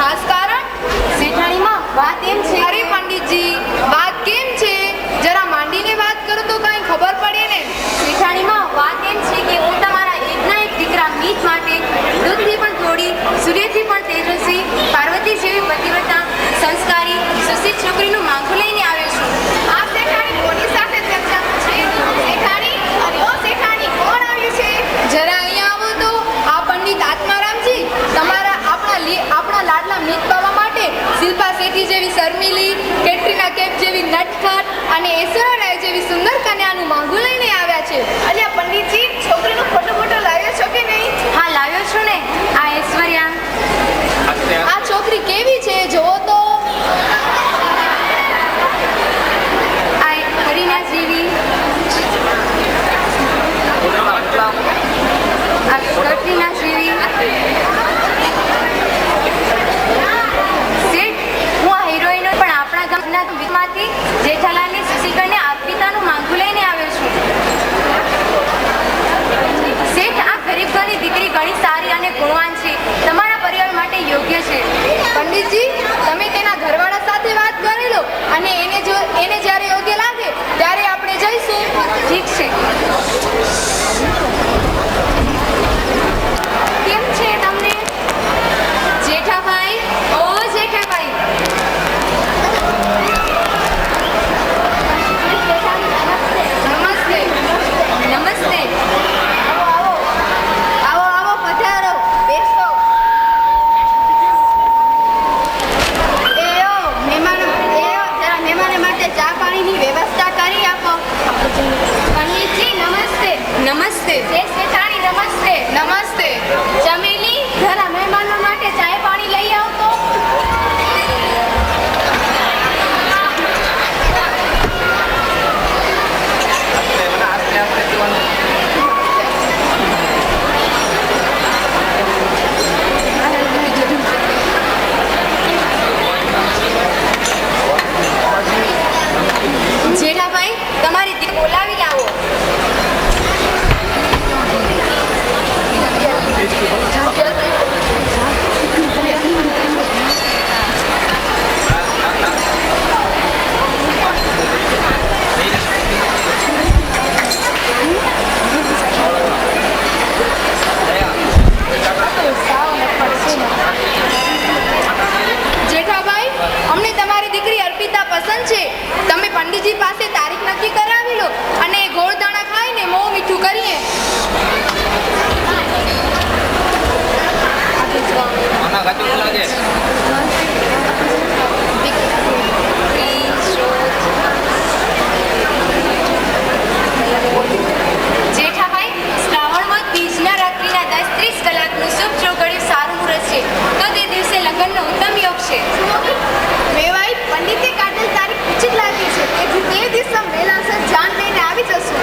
ખાસ કારણ? શેઠાણીમાં વાત એમ છે. અરે પંડિતજી, વાત કેમ છે? જરા માંડીને વાત કરો તો કાંઈ ખબર પડે ને. શેઠાણીમાં વાત એમ છે કે હું તમારા એકના એક દીકરા મીત માટે દૂધથી પણ થોડી, સૂર્યથી પણ તેજસ્વી, પાર્વતી જેવી પતિવ્રતા, સંસ્કારી, સુશીલ છોકરીનું માંગુ લઈને આવ્યો છું. આ શેઠાણી કોની સાથે ચર્ચા છે? શેઠાણી, અરે ઓ શેઠાણી, કોણ આવ્યું છે? જરા અહીંયા આવો તો. આ પંડિત આત્મારામજી આપણા લાડલા મીત બાવા માટે શિલ્પા શેઠી જેવી શર્મિલી, કેટરીના કૈફ જેવી નટખટ અને ઐશ્વર્યા રાય જેવી સુંદર કન્યાનું માંગુ લઈને આવ્યા છે. અલ્યા પંડિતજી, છોકરીનો ફોટો લાવ્યો છો કે નહીં? હા, લાવ્યો છું ને. આ ઐશ્વર્યા. આ છોકરી કેવી છે જોવો તો. આ કરીના જેવી. આ કટરીના જેવી. હું આ હિરોઈનો પણ આપણા ગામના વીમાંથી જેઠાલાલની શશિકળને આપીતાનું માંગુ લઈને આવ્યો છું. શેઠ, આ ગરીબ ઘરની દીકરી ઘણી સારી અને ગુણવાન છે. તમારા પરિવાર માટે યોગ્ય છે. પંડિતજી, તમે તેના ઘરવાળા સાથે વાત કરી લો અને એને જ્યારે યોગ્ય લાગે ત્યારે આપણે જઈશું. ઠીક છે. કેમ છે તમને? જેઠાભાઈ, ઓ જેઠાભાઈ. નમસ્તે. નમસ્તે. આવો પધારો, બેસો. જરા મહેમાનો માટે ચા પાણીની વ્યવસ્થા કરી આપો. પંડિતજી નમસ્તે. નમસ્તે. શેઠાણી નમસ્તે. નમસ્તે. ચમેલી, જરા મહેમાનો માટે ચાય પાણી લઈ આવતો. જેઠાભાઈ, તમારી દીકરી બોલાવી લાવો. જેઠાભાઈ, અમને તમારી દીકરી અર્પિતા પસંદ છે. તમે પંડિતજી પાસે તારીખ નક્કી કરાવી લો અને ગોળદાણા ખાઈને મોં મીઠું કરીએ. જેઠાભાઈ, શ્રાવણમાં બીજના રાત્રિના 10-30 કલાકનું શુભ ચોઘડિયું સારું મુહૂર્ત છે, તો તે દિવસે લગ્નનો ઉત્તમ યોગ છે. મેવાઈ, પંડિતે કાઢેલ તારીખ ઉચિત લાગે છે. તેથી તે દિવસે વેલાસર જાન લઈને આવી જશું.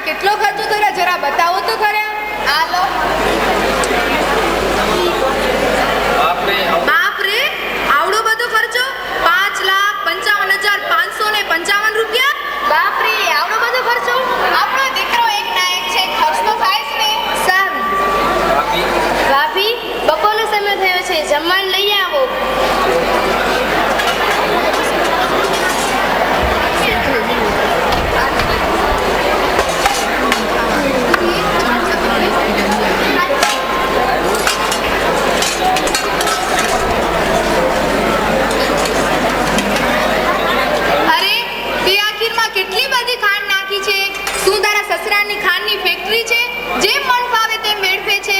કેટલો ખર્ચો કર્યો જરા બતાવો તો ખરા. આ લો. બાપ રે, આવડો બધો ખર્ચો? 5,55,555 રૂપિયા? બાપ રે, આવડો બધો ખર્ચો? આપણો દીકરો એક ના એક છે, ખર્ચ તો થાય જ ને. સારું. ભાભી, બપોરનો સમય થયો છે, જમવાનું લઈ આવો. અરે, તે આખીરમાં કેટલી બધી ખાંડ નાખી છે. શું તારા સસરાની ખાંડની ફેક્ટરી છે? જેમ મન ફાવે તેમ વેડફે છે.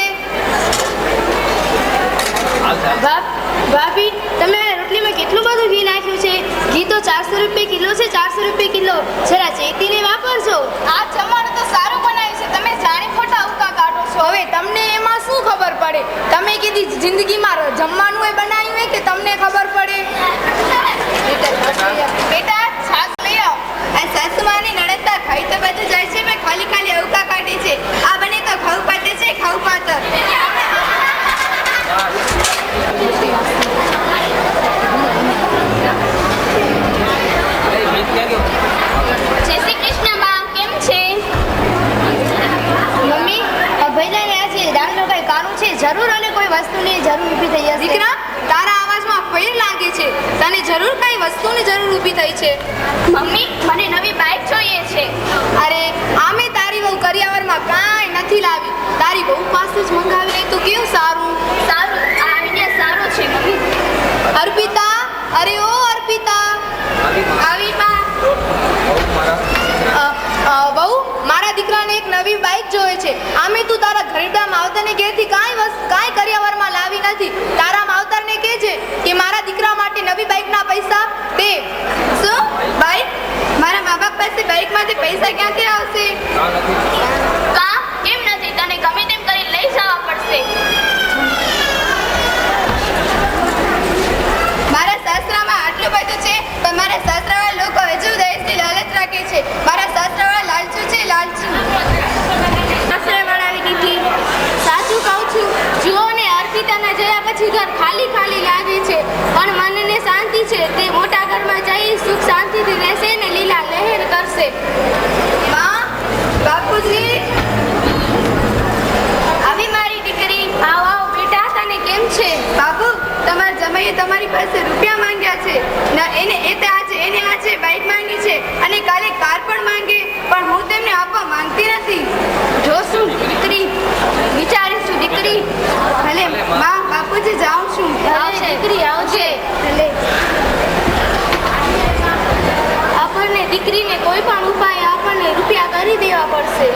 ભાભી, તમે આ રોટલીમાં કેટલું બધું ઘી નાખ્યું છે. ઘી તો 400 રૂપિયા કિલો છે, 400 રૂપિયા કિલો. જરા ચેતીને વાપરજો. આ જમવાનું તો સારું બનાવ્યું છે, તમે જાણી ખોટા ઉકા કાઢો છો. હવે તમને એમાં શું ખબર પડે? તમે કીધી જિંદગીમાં જમવાનું એ બનાવ્યું હોય કે તમને ખબર પડે? બેટા, છાશ લઈ આવ. આ સાસુમાની નણંદા ખાઈ તો બધું જાય છે, મેં ખાલી ખાલી અવકા કાઢી છે. આ બને તો ખાવ પાતે છે, ખાવ પાતર. જય શ્રી કૃષ્ણ બા, કેમ છે? મમ્મી, ભૈલાને આજે દાળનું કઈ કારું છે. જરૂર અને કોઈ વસ્તુની જરૂર ઊભી થઈ હશે. દીકરા, તારા અવાજમાં ફેર લાગે છે. તને જરૂર કઈ વસ્તુની જરૂર ઊભી થઈ છે? મમ્મી, મને નવી બાઇક જોઈએ છે. અરે, આમે તારી વહુ કરિયાવરમાં કાંઈ નથી લાવી. તારી વહુ પાસે જ મંગાવી લે તો કેવું સારું. સારું, આ આઈડિયા સારો છે મમ્મી. અર્પિતા, અરે ઓ અર્પિતા, આવી બા. વહુ, મારા દીકરાને એક નવી બાઇક જોઈએ છે. આમે તું તારા ઘરડા માવતરને ઘેરથી કાંઈ કરિયાવરમાં લાવી નથી. તારા માવતરને કહેજે કે મારા દીકરા માટે નવી બાઇકના પૈસા દે. શું બાઇક? મારા મા બાપ પાસે બાઇકમાંથી પૈસા ક્યાંથી આવશે? કા કેમ નથી? તને ગમે તેમ કરી લઈ જવા પડશે. મારા સાસરામાં આટલું બધું છે, પણ મારા સાસરાવાળા લોકો હજુ દહેજની લાલચ રાખે છે. મારા સાસરાવાળા લાલચુ છે, લાલચુ. આશ્રય વળાવી દીધી. સાચું કહું છું. જુઓ ને, અર્પિતાના જયા પછી ઘર ખાલી ખાલી લાગે છે, પણ મનને શાંતિ છે. તે મોટા ઘરમાં જઈ સુખ શાંતિથી રહેશે ને લીલા લહેર કરશે. માં, બાપુજી, આવી મારી દીકરી. આવ આવ બેટા, તને કેમ છે? બાપુ, તમારા જમાઈએ તમારી પાસે રૂપિયા માંગ્યા છે. ના, એને આજે બાઇક માંગી છે અને કાલે કાર પણ માંગે, પણ હું તેમને આપવા માંગતી નથી. જોશું દીકરી, વિચારીશું દીકરી. ભલે માં, બાપુજી જાઉં છું. આવશે દીકરી, આવજે. ભલે. આપણને દીકરીને કોઈ પણ ઉપાય આપણને રૂપિયા કરી દેવા પડશે.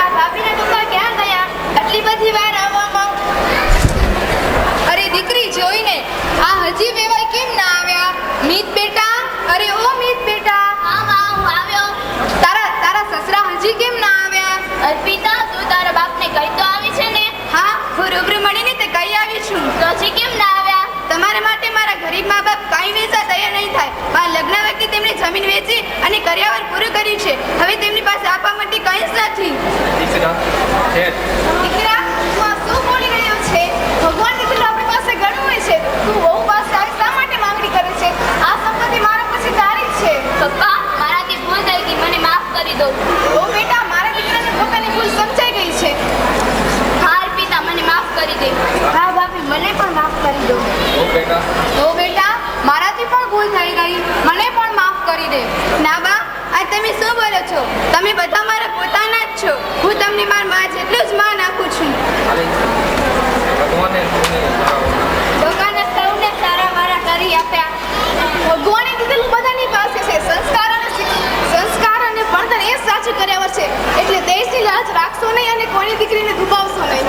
આ ભાભીના પપ્પા ક્યાં ગયા? આટલી બધી વાર આવવામાં? અરે દીકરી, જોઈને આ હજી વેવાય કેમ ના આવ્યા? મીત બેટા, અરે ઓ મીત બેટા, હા હું આવ્યો. તારા સસરા હજી કેમ ના આવ્યા? અર્પિતા, તું તારા બાપને કહી તો આવી છે ને? હા, હું રૂબરૂ મળીને તે કહી આવી છું. તો હજી કેમ ના આવ્યા? તમારા માટે મારા ગરીબ મા બાપ કાંઈ વેચવા તૈયાર નહીં થાય. મારા લગ્ન વખતે તેમણે જમીન વેચી અને કરિયાવર પૂરું કર્યું છે. હવે તેમની પાસે આપવા માટે કંઈ જ નથી. દીકરા, તું આ શું બોલી રહ્યો છે? ભગવાન દીકરો આપણી પાસે ઘણું હોય છે. તું બહુ પાસે આવી શા માટે માંગણી કરે છે? આ સંપત્તિ મારા પછી તારી જ છે. પપ્પા, મારાથી ભૂલ થઈ ગઈ, મને માફ કરી દો. ઓ બેટા, મારા દીકરાને પોતાની ભૂલ સમજાઈ ગઈ છે. હા અર્પિતા, મને માફ કરી દે. હા ભાભી, મને પણ માફ કરી દો. ઓ બેટા, મારાથી પણ ભૂલ થઈ ગઈ, મને પણ માફ કરી દે. ના બા, આ તમે શું બોલો છો? તમે બધા મારા પોતાના જ છો. હું તમને મારા માં જેટલું જ માન આપું છું. ભગવાને સૌને સારા વારા કરી આપ્યા. ભગવાને દીધેલું બધાની પાસે છે. સંસ્કાર અને ભણતર એ જ સાચું કર્યા છે. એટલે દેશની લાજ રાખશો નહીં અને કોઈની દીકરીને દુભાવશો નહીં.